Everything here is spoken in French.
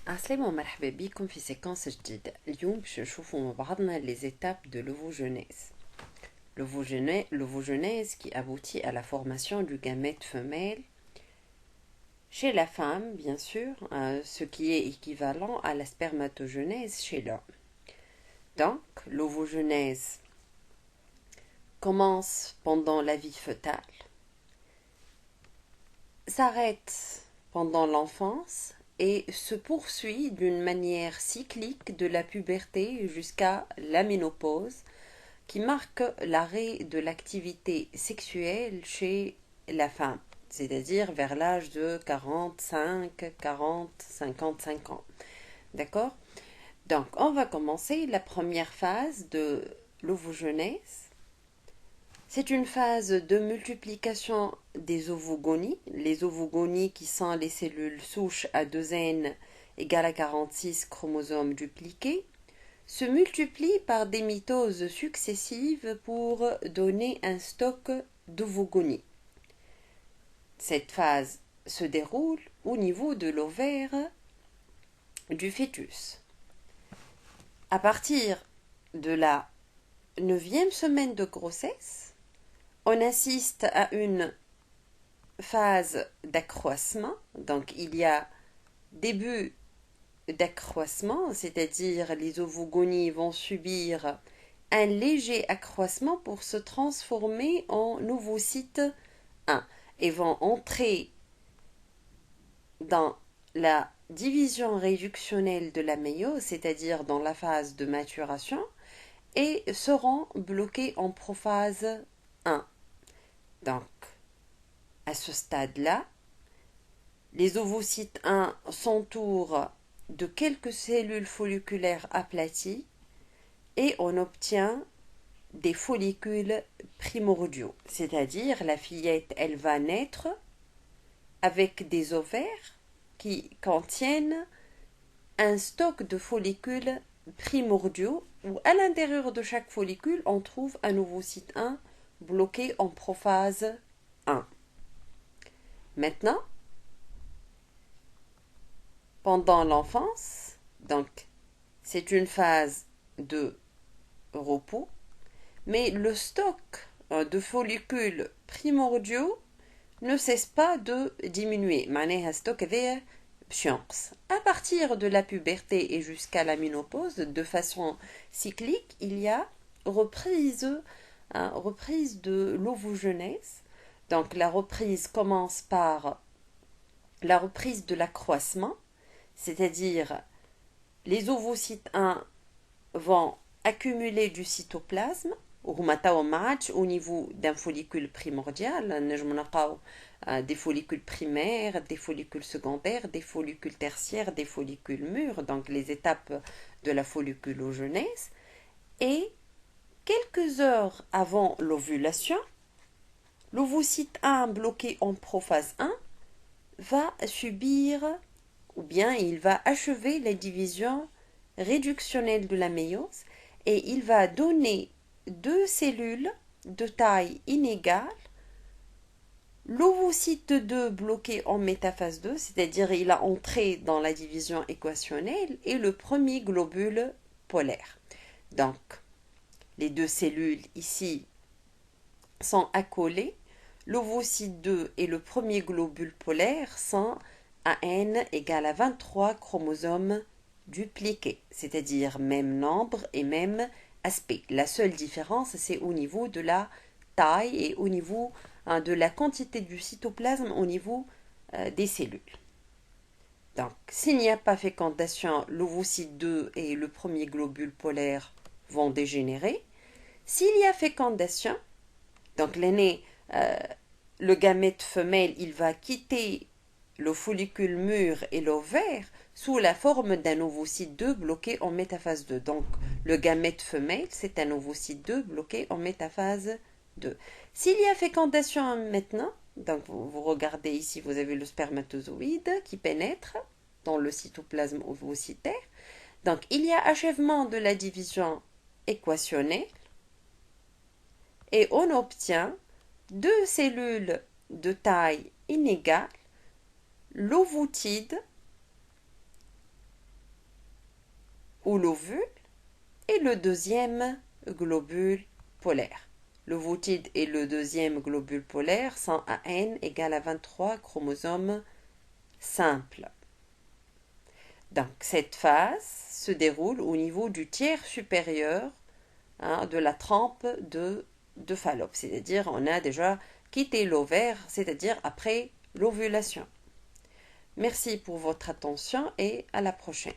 عسلامة ومرحبا بكم في سيكونس جديدة. اليوم باش نشوفوا مع بعضنا les étapes de l'ovogenèse. L'ovogenèse qui aboutit à la formation du gamète femelle chez la femme, bien sûr, ce qui est équivalent à la spermatogenèse chez l'homme. Donc, l'ovogenèse commence pendant la vie fœtale, s'arrête pendant l'enfance et se poursuit d'une manière cyclique de la puberté jusqu'à la ménopause, qui marque l'arrêt de l'activité sexuelle chez la femme, c'est-à-dire vers l'âge de 45, 40, 55 ans. D'accord? Donc, on va commencer la première phase de l'ovogenèse. C'est une phase de multiplication des ovogonies. Les ovogonies qui sont les cellules souches à 2N égale à 46 chromosomes dupliqués se multiplient par des mitoses successives pour donner un stock d'ovogonies. Cette phase se déroule au niveau de l'ovaire du fœtus. À partir de la 9e semaine de grossesse, on assiste à une phase d'accroissement. Donc il y a début d'accroissement, c'est-à-dire les ovogonies vont subir un léger accroissement pour se transformer en ovocyte 1 et vont entrer dans la division réductionnelle de la méiose, c'est-à-dire dans la phase de maturation, et seront bloqués en prophase 1. Donc, à ce stade-là, les ovocytes 1 s'entourent de quelques cellules folliculaires aplaties et on obtient des follicules primordiaux, c'est-à-dire la fillette, elle va naître avec des ovaires qui contiennent un stock de follicules primordiaux où à l'intérieur de chaque follicule, on trouve un ovocyte 1 bloqué en prophase 1. Maintenant, pendant l'enfance, donc c'est une phase de repos, mais le stock de follicules primordiaux ne cesse pas de diminuer. معناها stock هذايا بشنقص. À partir de la puberté et jusqu'à la ménopause, de façon cyclique, il y a reprise de l'ovogenèse. Donc la reprise commence par la reprise de l'accroissement, c'est-à-dire les ovocytes 1 vont accumuler du cytoplasme au niveau d'un follicule primordial. Des follicules primaires, des follicules secondaires, des follicules tertiaires, des follicules mûrs, donc les étapes de la folliculogenèse. Et quelques heures avant l'ovulation, l'ovocyte 1 bloqué en prophase 1 va subir, ou bien il va achever la division réductionnelle de la méiose et il va donner deux cellules de taille inégale. L'ovocyte 2 bloqué en métaphase 2, c'est-à-dire il a entré dans la division équationnelle, et le premier globule polaire. Donc, les deux cellules ici sont accolées. L'ovocyte 2 et le premier globule polaire sont à n égale à 23 chromosomes dupliqués, c'est-à-dire même nombre et même aspect. La seule différence, c'est au niveau de la taille et au niveau de la quantité du cytoplasme au niveau des cellules. Donc, s'il n'y a pas fécondation, l'ovocyte 2 et le premier globule polaire vont dégénérer. S'il y a fécondation, donc l'aîné, le gamète femelle, il va quitter le follicule mûr et l'ovaire sous la forme d'un ovocyte 2 bloqué en métaphase 2. Donc, le gamète femelle, c'est un ovocyte 2 bloqué en métaphase 2. S'il y a fécondation maintenant, donc vous regardez ici, vous avez le spermatozoïde qui pénètre dans le cytoplasme ovocytaire. Donc, il y a achèvement de la division équationnelle et on obtient deux cellules de taille inégale, l'ovotide ou l'ovule et le deuxième globule polaire. L'ovocyte et le deuxième globule polaire sont à n égale à 23 chromosomes simples. Donc cette phase se déroule au niveau du tiers supérieur de la trempe de Fallope, c'est-à-dire on a déjà quitté l'ovaire, c'est-à-dire après l'ovulation. Merci pour votre attention et à la prochaine.